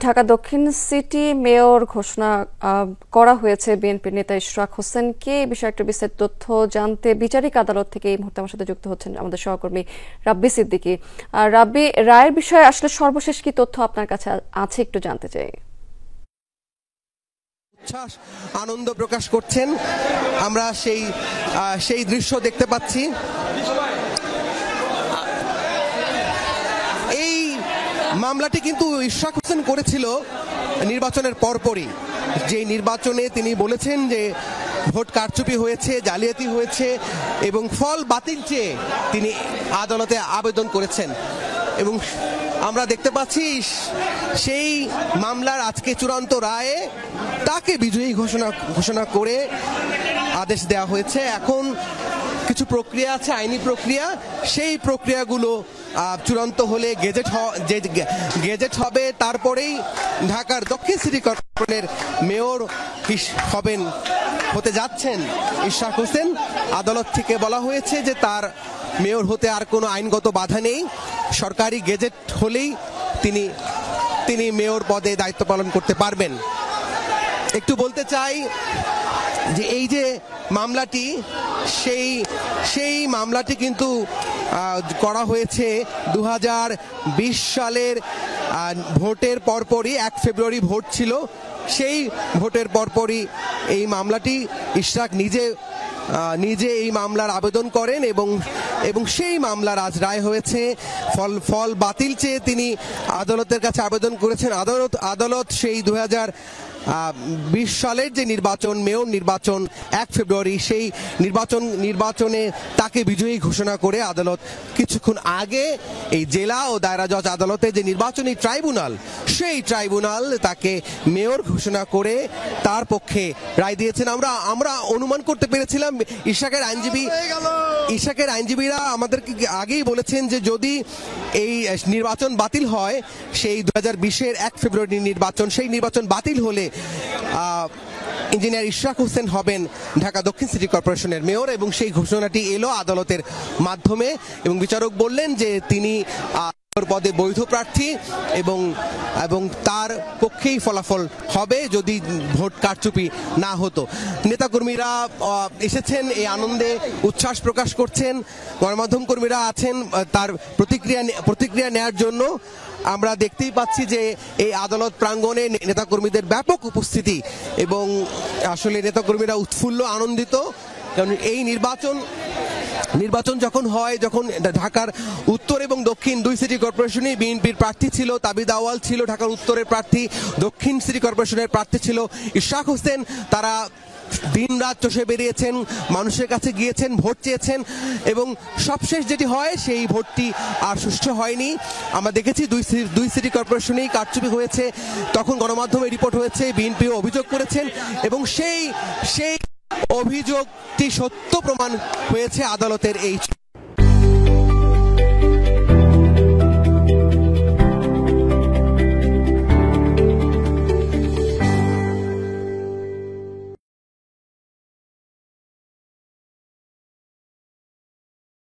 ঢাকা দক্ষিণ city mayor ঘোষণা করা হয়েছে বিএনপির নেতা ইশরাক হোসেনকে। এই বিষয়ে একটা বিস্তারিত তথ্য জানতে বিচারিক আদালত থেকে এই মুহূর্তে আমার সাথে যুক্ত হচ্ছেন আমাদের সহকর্মী রাব্বি সিদ্দিকী। রাব্বি, রায়ের বিষয়ে আসলে সর্বশেষ কি তথ্য আপনার কাছে আছে একটু জানতে চাই। উচ্ছ্বাস আনন্দ প্রকাশ করছেন, আমরা সেই দৃশ্য দেখতে পাচ্ছি। এই মামলাটি কিন্তু ইশরাক হোসেন করেছিল নির্বাচনের পরপরই, যে নির্বাচনে তিনি বলেছেন যে ভোট কারচুপি হয়েছে, জালিয়াতি হয়েছে এবং ফল বাতিল চেয়ে তিনি আদালতে আবেদন করেছেন। এবং আমরা দেখতে পাচ্ছি সেই মামলার আজকে চূড়ান্ত রায়ে তাকে বিজয়ী ঘোষণা করে আদেশ দেওয়া হয়েছে। এখন কিছু প্রক্রিয়া আছে, আইনি প্রক্রিয়া, সেই প্রক্রিয়াগুলো চূড়ান্ত হলে গেজেট হবে, তারপরেই ঢাকার দক্ষিণ সিটি কর্পোরেশনের মেয়র হতে যাচ্ছেন ইশরাক হোসেন। আদালত থেকে বলা হয়েছে যে তার মেয়র হতে আর কোনো আইনগত বাধা নেই, সরকারি গেজেট হলেই তিনি মেয়র পদে দায়িত্ব পালন করতে পারবেন। একটু বলতে চাই যে এই যে মামলাটি, সেই মামলাটি কিন্তু করা হয়েছে 2020 সালের ভোটের পরপরই। 1 ফেব্রুয়ারি ভোট ছিল, সেই ভোটের পরপরই এই মামলাটি ইশরাক নিজে এই মামলার আবেদন করেন এবং সেই মামলার আজ রায় হয়েছে। ফল বাতিল চেয়ে তিনি আদালতের কাছে আবেদন করেছেন। আদালত সেই 2020 সালের যে মেয়র নির্বাচন 1 ফেব্রুয়ারি, সেই নির্বাচনে তাকে বিজয়ী ঘোষণা করে আদালত কিছুক্ষণ আগে এই জেলা ও দায়রা জজ আদালতে যে নির্বাচনী ট্রাইব্যুনাল, সেই ট্রাইব্যুনাল তাকে মেয়র ঘোষণা করে তার পক্ষে রায় দিয়েছেন। আমরা অনুমান করতে পেরেছিলাম, ইশরাকের আইনজীবীরা আমাদেরকে আগেই বলেছেন যে যদি এই নির্বাচন বাতিল হয়, সেই 2020-এর 1 ফেব্রুয়ারি নির্বাচন, সেই নির্বাচন বাতিল হলে ইঞ্জিনিয়ার ইশরাক হোসেন হবেন ঢাকা দক্ষিণ সিটি কর্পোরেশনের মেয়র। এবং সেই ঘোষণাটি এলো আদালতের মাধ্যমে এবং বিচারক বললেন যে তিনি পদে বৈধ প্রার্থী এবং তার পক্ষেই ফলাফল হবে যদি ভোট কারচুপি না হতো। নেতাকর্মীরা এসেছেন, এই আনন্দে উচ্ছ্বাস প্রকাশ করছেন, গণমাধ্যম কর্মীরা আছেন তার প্রতিক্রিয়া নেয়ার জন্য। আমরা দেখতেই পাচ্ছি যে এই আদালত প্রাঙ্গণে নেতাকর্মীদের ব্যাপক উপস্থিতি এবং আসলে নেতাকর্মীরা উৎফুল্ল, আনন্দিত। কারণ এই নির্বাচন যখন হয়, যখন ঢাকার উত্তর এবং দক্ষিণ দুই সিটি কর্পোরেশনে বিএনপির প্রার্থী ছিল তাবিদ আউয়াল, ছিল ঢাকার উত্তরের প্রার্থী, দক্ষিণ সিটি কর্পোরেশনের প্রার্থী ছিল ইশরাক হোসেন। তারা দিন রাত চষে বেরিয়েছেন, মানুষের কাছে গিয়েছেন, ভোট চেয়েছেন এবং সবশেষ যেটি হয় সেই ভোটটি আর সুষ্ঠু হয়নি। আমরা দেখেছি দুই সিটি কর্পোরেশনেই কারচুপি হয়েছে, তখন গণমাধ্যমে রিপোর্ট হয়েছে, বিএনপিও অভিযোগ করেছেন এবং সেই অভিযোগটি সত্য প্রমাণ হয়েছে আদালতের এই